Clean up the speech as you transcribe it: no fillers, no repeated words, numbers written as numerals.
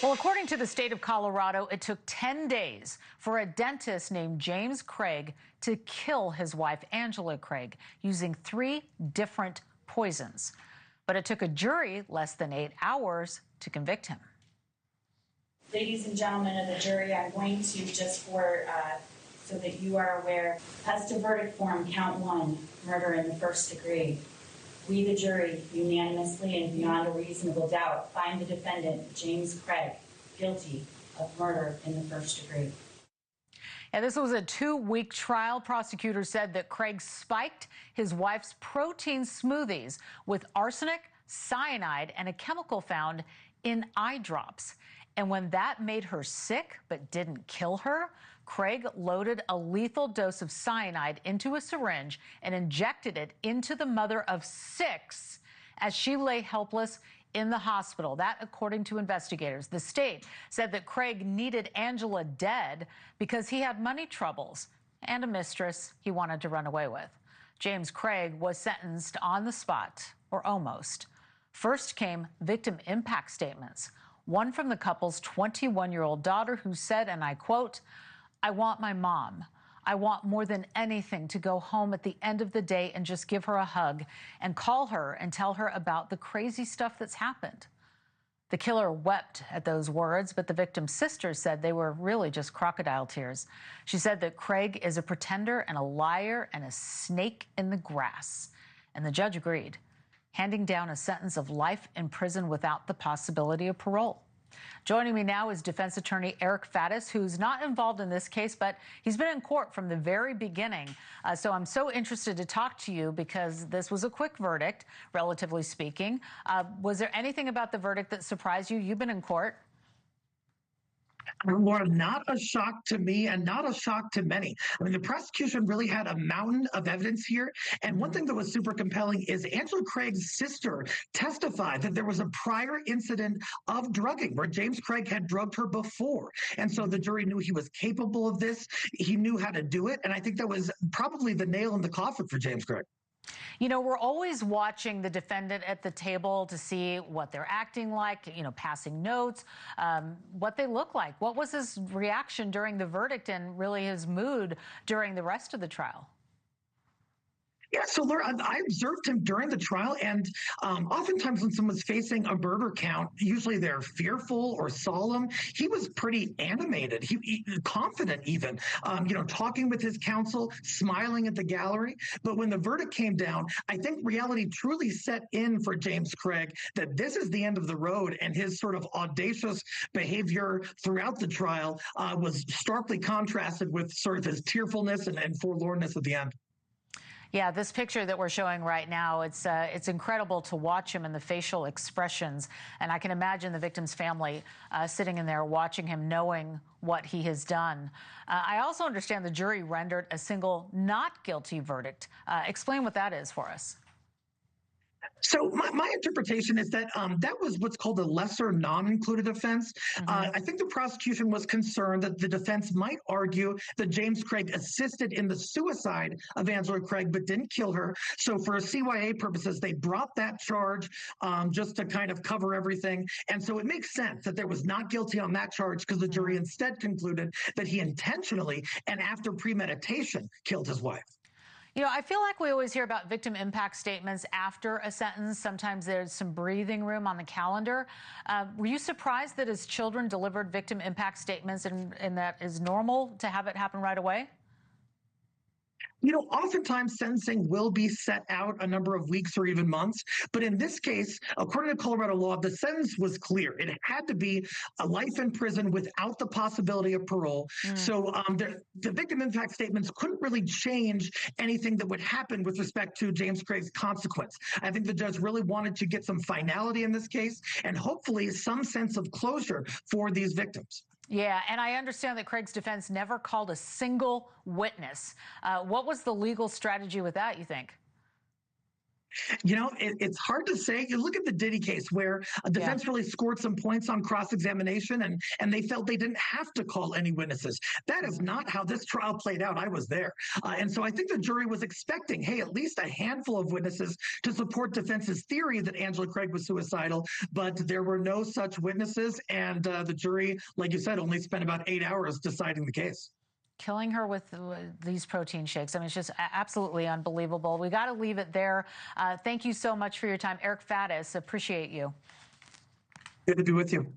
Well, according to the state of Colorado, it took 10 days for a dentist named James Craig to kill his wife, Angela Craig, using 3 different poisons. But it took a jury less than 8 hours to convict him. Ladies and gentlemen of the jury, I'm going to, so that you are aware, as to verdict form, count 1, murder in the first degree. We, the jury, unanimously and beyond a reasonable doubt, find the defendant, James Craig, guilty of murder in the first degree. And this was a 2-week trial. Prosecutors said that Craig spiked his wife's protein smoothies with arsenic, cyanide, and a chemical found in eye drops. And when that made her sick but didn't kill her, Craig loaded a lethal dose of cyanide into a syringe and injected it into the mother of 6 as she lay helpless in the hospital. That, according to investigators. The state said that Craig needed Angela dead because he had money troubles and a mistress he wanted to run away with. James Craig was sentenced on the spot, or almost. First came victim impact statements. One from the couple's 21-year-old daughter who said, and I quote, "I want my mom. I want more than anything to go home at the end of the day and just give her a hug and call her and tell her about the crazy stuff that's happened." The killer wept at those words, but the victim's sister said they were really just crocodile tears. She said that Craig is a pretender and a liar and a snake in the grass. And the judge agreed, handing down a sentence of life in prison without the possibility of parole. Joining me now is defense attorney Eric Faddis, who's not involved in this case, but he's been in court from the very beginning. So I'm so interested to talk to you because this was a quick verdict, relatively speaking. Was there anything about the verdict that surprised you? You've been in court. Laura, not a shock to me and not a shock to many. I mean, the prosecution really had a mountain of evidence here. And one thing that was super compelling is Angela Craig's sister testified that there was a prior incident of drugging where James Craig had drugged her before. And so the jury knew he was capable of this. He knew how to do it. And I think that was probably the nail in the coffin for James Craig. You know, we're always watching the defendant at the table to see what they're acting like, passing notes, what they look like. What was his reaction during the verdict and really his mood during the rest of the trial? Yeah, so Laura, I observed him during the trial, and oftentimes when someone's facing a murder count, usually they're fearful or solemn. He was pretty animated, he confident even, talking with his counsel, smiling at the gallery. But when the verdict came down, I think reality truly set in for James Craig that this is the end of the road, and his sort of audacious behavior throughout the trial was starkly contrasted with sort of his tearfulness and forlornness at the end. Yeah, this picture that we're showing right now, it's incredible to watch him and the facial expressions. And I can imagine the victim's family sitting in there watching him, knowing what he has done. I also understand the jury rendered a single not guilty verdict. Explain what that is for us. So my interpretation is that that was what's called a lesser non-included offense. I think the prosecution was concerned that the defense might argue that James Craig assisted in the suicide of Angela Craig but didn't kill her. So for CYA purposes, they brought that charge just to kind of cover everything. And so it makes sense that there was not guilty on that charge because the jury instead concluded that he intentionally and after premeditation killed his wife. You know, I feel like we always hear about victim impact statements after a sentence. Sometimes there's some breathing room on the calendar. Were you surprised that his children delivered victim impact statements and that is normal to have it happen right away? Oftentimes sentencing will be set out a number of weeks or even months. But in this case, according to Colorado law, the sentence was clear. It had to be a life in prison without the possibility of parole. So the victim impact statements couldn't really change anything that would happen with respect to James Craig's consequence. I think the judge really wanted to get some finality in this case and hopefully some sense of closure for these victims. Yeah, and I understand that Craig's defense never called a single witness. What was the legal strategy with that, you think? It's hard to say. You look at the Diddy case where a Yeah. defense really scored some points on cross-examination and they felt they didn't have to call any witnesses. That is not how this trial played out. I was there. And so I think the jury was expecting, hey, at least a handful of witnesses to support defense's theory that Angela Craig was suicidal, but there were no such witnesses. And the jury, like you said, only spent about 8 hours deciding the case. Killing her with these protein shakes. I mean, it's just absolutely unbelievable. We got to leave it there. Thank you so much for your time. Eric Faddis, appreciate you. Good to be with you.